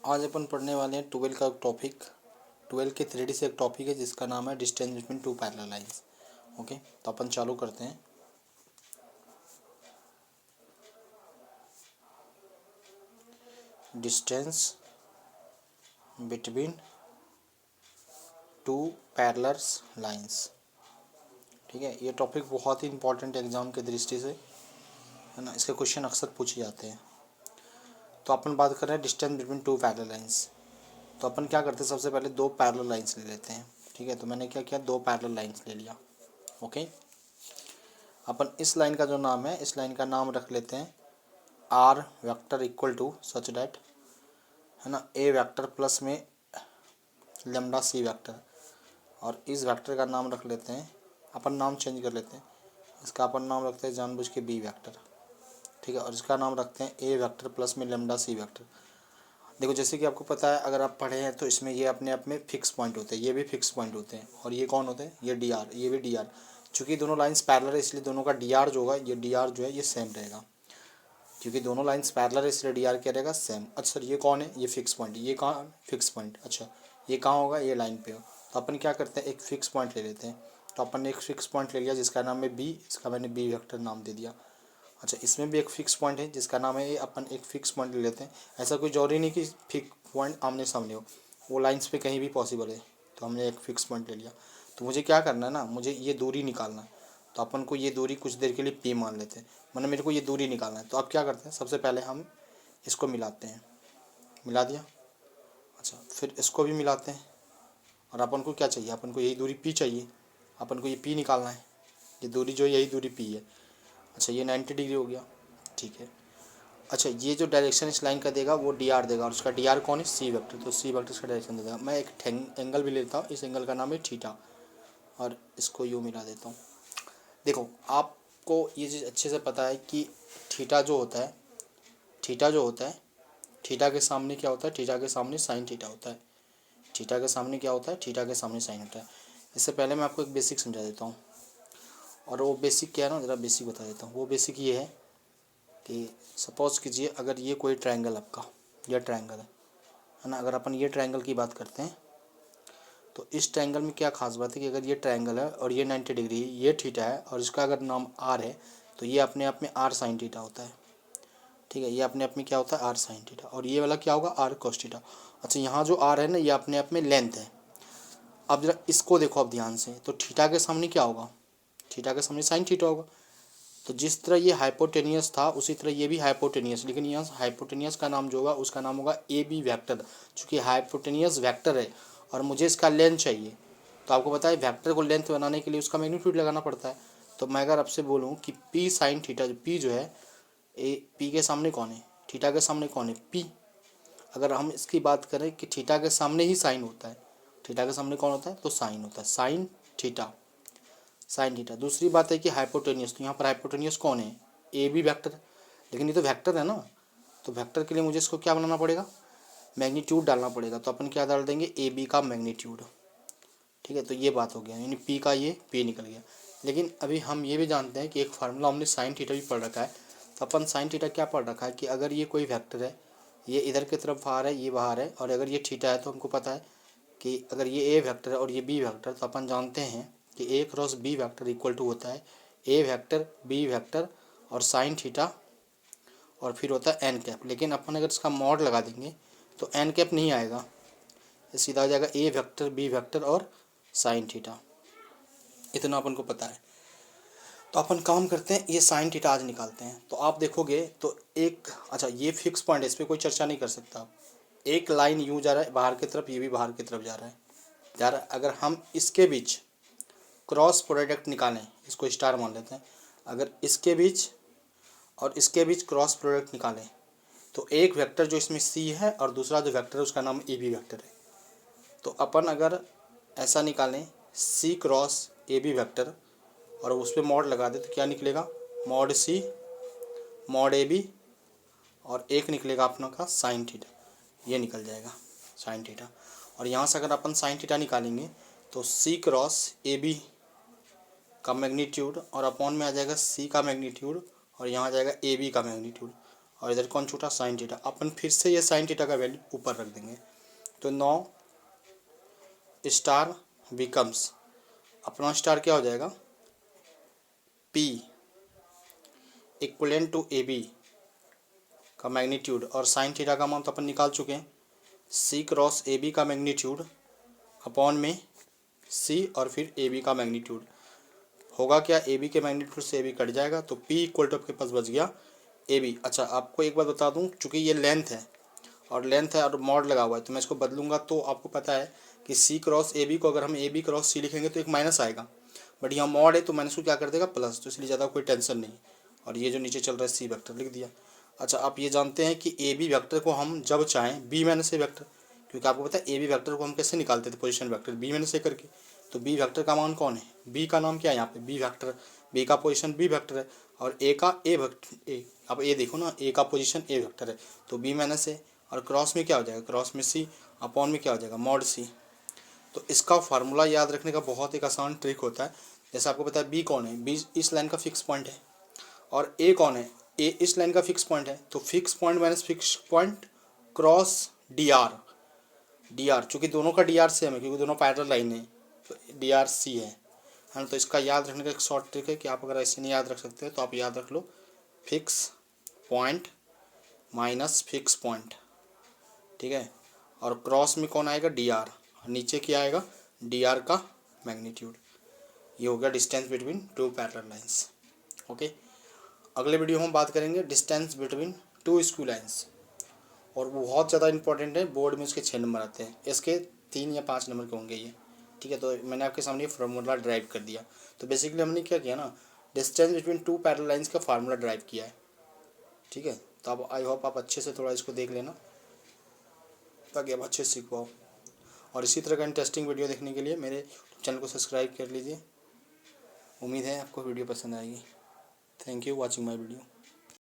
आज अपन पढ़ने वाले हैं 12 का टॉपिक। 12 के 3D से एक टॉपिक है जिसका नाम है distance between two parallel lines. Okay, तो अपन चालू करते हैं। Distance between two parallel lines. ठीक है, ये टॉपिक बहुत ही इंपॉर्टेंट एग्जाम की दृष्टि से है ना, इसके क्वेश्चन अक्सर पूछे जाते हैं। तो अपन बात कर रहे हैं distance between two parallel lines. तो अपन क्या करते हैं, सबसे पहले दो पैरेलल लाइंस ले लेते हैं। ठीक है, तो मैंने क्या किया, दो पैरेलल लाइंस ले लिया। ओके, अपन इस लाइन का जो नाम है, इस लाइन का नाम रख लेते हैं r vector equal to such that, है ना, ए वेक्टर प्लस में लेमडा सी वेक्टर। और इस वेक्टर का नाम रख लेते हैं, अपन नाम चेंज कर लेते हैं, इसका अपन नाम रखते हैं जानबूझ के बी वेक्टर। ठीक है, और इसका नाम रखते हैं ए वेक्टर प्लस में लेमडा सी वेक्टर। देखो, जैसे कि आपको पता है, अगर आप पढ़े हैं तो इसमें ये अपने आप में फिक्स पॉइंट होते हैं, ये भी फिक्स पॉइंट होते हैं। और ये कौन होते हैं, ये डी आर, ये भी डी आर। चूँकि दोनों लाइंस पैरेलल है इसलिए दोनों का डी आर जो होगा, ये डी आर जो है ये सेम रहेगा। क्योंकि दोनों लाइंस पैरेलल है इसलिए डी आर क्या रहेगा, सेम। अच्छा सर, ये कौन है, ये फिक्स पॉइंट। ये कहाँ फिक्स पॉइंट, अच्छा ये कहाँ होगा, ये लाइन पे हो। तो अपन क्या करते हैं, एक फिक्स पॉइंट ले लेते हैं। तो अपन ने एक फिक्स पॉइंट ले लिया जिसका नाम है बी, इसका मैंने बी वेक्टर नाम दे दिया। अच्छा, इसमें भी एक फिक्स पॉइंट है जिसका नाम है ए, अपन एक फिक्स पॉइंट ले लेते हैं। ऐसा कोई जरूरी नहीं कि फिक्स पॉइंट आमने सामने हो, वो लाइंस पे कहीं भी पॉसिबल है। तो हमने एक फिक्स पॉइंट ले लिया। तो मुझे क्या करना है ना, मुझे ये दूरी निकालना है। तो अपन को ये दूरी कुछ देर के लिए पी मान लेते हैं, मतलब मेरे को ये दूरी निकालना है। तो अब क्या करते हैं, सबसे पहले हम इसको मिलाते हैं, मिला दिया। अच्छा, फिर इसको भी मिलाते हैं। और अपन को क्या चाहिए, अपन को यही दूरी पी चाहिए, अपन को ये पी निकालना है। ये दूरी जो है यही दूरी पी है। अच्छा, ये 90 डिग्री हो गया। ठीक है, अच्छा ये जो डायरेक्शन इस लाइन का देगा वो डी आर देगा, और उसका डी आर कौन है, सी वेक्टर। तो सी वेक्टर इसका डायरेक्शन देगा। मैं एक एंगल भी लेता हूँ, इस एंगल का नाम है थीटा, और इसको यूँ मिला देता हूँ। देखो, आपको ये चीज़ अच्छे से पता है कि थीटा जो होता है, थीटा जो होता है, थीटा के सामने क्या होता है, थीटा के सामने साइन थीटा होता है। थीटा के सामने क्या होता है, थीटा के सामने साइन होता है। इससे पहले मैं आपको एक बेसिक समझा देता हूँ, और वो बेसिक क्या है ना, ज़रा बेसिक बता देता हूँ। वो बेसिक ये है कि सपोज़ कीजिए, अगर ये कोई ट्रायंगल आपका, यह ट्रायंगल है ना, अगर अपन ये ट्रायंगल की बात करते हैं तो इस ट्रायंगल में क्या खास बात है कि अगर ये ट्रायंगल है और ये 90 डिग्री, ये थीटा है, और इसका अगर नाम आर है, तो ये अपने आप में आर साइन थीटा होता है। ठीक है, ये अपने आप में क्या होता है, आर साइन थीटा, और ये वाला क्या होगा, आर कोस थीटा। अच्छा, यहाँ जो आर है ना, ये अपने आप में लेंथ है। अब जरा इसको देखो अब ध्यान से, तो थीटा के सामने क्या होगा, थीटा के सामने साइन थीटा होगा। तो जिस तरह ये हाइपोटेनियस था उसी तरह ये भी हाइपोटेनियस, लेकिन यहाँ हाइपोटेनियस का नाम जो होगा उसका नाम होगा ए बी वैक्टर। चूँकि हाइपोटेनियस वैक्टर है और मुझे इसका लेंथ चाहिए, तो आपको पता है वैक्टर को लेंथ बनाने के लिए उसका मैग्नीट्यूड लगाना पड़ता है। तो मैं अगर आपसे बोलूँ कि पी साइन थीटा, जो पी जो है, ए पी के सामने कौन है, थीटा के सामने कौन है, पी। अगर हम इसकी बात करें कि थीटा के सामने ही साइन होता है, थीटा के सामने कौन होता है, तो साइन होता है, साइन थीटा, साइन थीटा। दूसरी बात है कि हाइपोटेनियस, तो यहाँ पर हाइपोटेनियस कौन है, ए बी वैक्टर। लेकिन ये तो वेक्टर है ना, तो वेक्टर के लिए मुझे इसको क्या बनाना पड़ेगा, मैग्नीट्यूड डालना पड़ेगा। तो अपन क्या डाल देंगे, ए बी का मैग्नीट्यूड। ठीक है, तो ये बात हो गया, यानी पी का ये पी निकल गया। लेकिन अभी हम ये भी जानते हैं कि एक फार्मूला हमने साइन थीटा भी पढ़ रखा है। तो अपन साइन थीटा क्या पढ़ रखा है कि अगर ये कोई वेक्टर है, ये इधर की तरफ बाहर है, ये बाहर है, और अगर ये थीटा है, तो हमको पता है कि अगर ये ए वेक्टर है और ये बी वेक्टर, तो अपन जानते हैं कि A cross B vector equal to होता है ए वेक्टर बी वेक्टर और साइन थीटा, और फिर होता है एन कैप। लेकिन अपन अगर इसका मॉड लगा देंगे तो एन कैप नहीं आएगा, ये सीधा आ जाएगा ए वेक्टर बी वेक्टर और साइन थीटा। इतना अपन को पता है। तो अपन काम करते हैं, ये साइन थीटा आज निकालते हैं। तो आप देखोगे तो एक, अच्छा ये फिक्स पॉइंट है, इस पर कोई चर्चा नहीं कर सकता। एक लाइन यूँ जा रहा है बाहर की तरफ, ये भी बाहर की तरफ जा रहा है, अगर हम इसके बीच क्रॉस प्रोडक्ट निकालें, इसको स्टार मान लेते हैं, अगर इसके बीच और इसके बीच क्रॉस प्रोडक्ट निकालें, तो एक वेक्टर जो इसमें सी है और दूसरा जो वेक्टर है उसका नाम ए बी वेक्टर है। तो अपन अगर ऐसा निकालें c cross a b vector और उस पर मॉड लगा दे, तो क्या निकलेगा, mod c mod a b, और एक निकलेगा अपना का साइन थीटा, ये निकल जाएगा साइन थीटा। और यहाँ से अगर अपन साइन थीटा निकालेंगे तो सी क्रॉस ए बी का मैग्नीट्यूड और अपॉन में आ जाएगा सी का मैग्नीट्यूड, और यहाँ आ जाएगा ए बी का मैग्नीट्यूड, और इधर कौन छूटा, साइन थीटा। अपन फिर से ये साइन थीटा का वैल्यू ऊपर रख देंगे, तो 9 स्टार बिकम्स, अपना स्टार क्या हो जाएगा, P इक्वलेंट टू AB का मैग्नीट्यूड, और साइन थीटा का मान तो अपन निकाल चुके हैं, C क्रॉस AB का मैग्नीट्यूड अपॉन में C और फिर AB का मैग्नीट्यूड। होगा क्या, AB के मैग्नीट्यूड से AB कट जाएगा, तो P इक्वल टू आपके पास बच गया AB। अच्छा आपको एक बात बता दूं, चूँकि ये लेंथ है और मॉड लगा हुआ है, तो मैं इसको बदलूंगा तो आपको पता है कि C क्रॉस AB को अगर हम AB क्रॉस C लिखेंगे तो एक माइनस आएगा, बट यहाँ मॉड है तो माइनस को क्या कर देगा, प्लस, तो इसलिए ज़्यादा कोई टेंशन नहीं। और ये जो नीचे चल रहा है C वेक्टर लिख दिया। अच्छा आप ये जानते हैं कि AB वेक्टर को हम जब चाहें B माइनस A वेक्टर, क्योंकि आपको पता है AB वेक्टर को हम कैसे निकालते थे, position vector B minus A करके, तो B वेक्टर का मान कौन है, B का नाम क्या है यहाँ पे, B वेक्टर, B का पोजीशन B वेक्टर है, और A का A वेक्टर A, अब A देखो ना, A का पोजीशन A वेक्टर है, तो B माइनस A, और क्रॉस में क्या हो जाएगा, क्रॉस में C अपॉन में क्या हो जाएगा, मॉड C। तो इसका फार्मूला याद रखने का बहुत एक आसान ट्रिक होता है। जैसे आपको पता है B कौन है, B इस लाइन का फिक्स पॉइंट है, और A कौन है, A इस लाइन का फिक्स पॉइंट है, तो fix point minus fix point cross DR चूँकि दोनों का DR सेम है, क्योंकि दोनों पैरेलल लाइन है, तो DR C है ना। तो इसका याद रखने का एक शॉर्ट ट्रिक है कि आप अगर ऐसे नहीं याद रख सकते तो आप याद रख लो fix point minus fix point, ठीक है, और क्रॉस में कौन आएगा, DR, और नीचे क्या आएगा, DR का मैग्नीट्यूड। ये हो गया distance between two parallel lines. Okay, अगले वीडियो में हम बात करेंगे distance between two skew lines, और वो बहुत ज़्यादा इंपॉर्टेंट है, बोर्ड में उसके 6 नंबर आते हैं, इसके 3 या 5 नंबर के होंगे ये, ठीक है। तो मैंने आपके सामने फार्मूला ड्राइव कर दिया। तो बेसिकली हमने क्या किया ना, distance between two parallel lines का फार्मूला ड्राइव किया है, ठीक है। तो अब आई होप आप अच्छे से थोड़ा इसको देख लेना ताकि आप अच्छे से सीख पाओ, और इसी तरह का इंटरेस्टिंग वीडियो देखने के लिए मेरे चैनल को सब्सक्राइब कर लीजिए। उम्मीद है आपको वीडियो पसंद आएगी। Thank you watching my video.